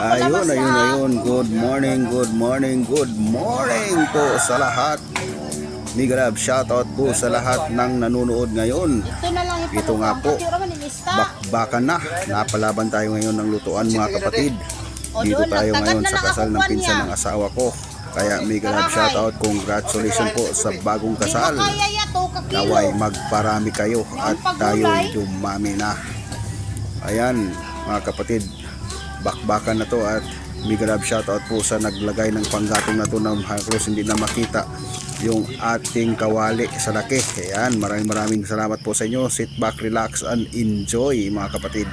Ayun. Good morning po sa lahat. Migrab, shoutout po sa lahat ng nanonood ngayon. Ito nga po, bakbakan na. Napalaban tayo ngayon ng lutuan mga kapatid. Dito tayo ngayon sa kasal ng pinsan ng asawa ko. Kaya Migrab, shoutout, congratulations po sa bagong kasal. Naway magparami kayo at tayo'y dumami na. Ayan mga kapatid, bakbakan na to at Migrab shoutout po sa naglagay ng panggatong na to na halos hindi na makita yung ating kawali sa laki. Ayan, maraming salamat po sa inyo. Sit back, relax and enjoy mga kapatid.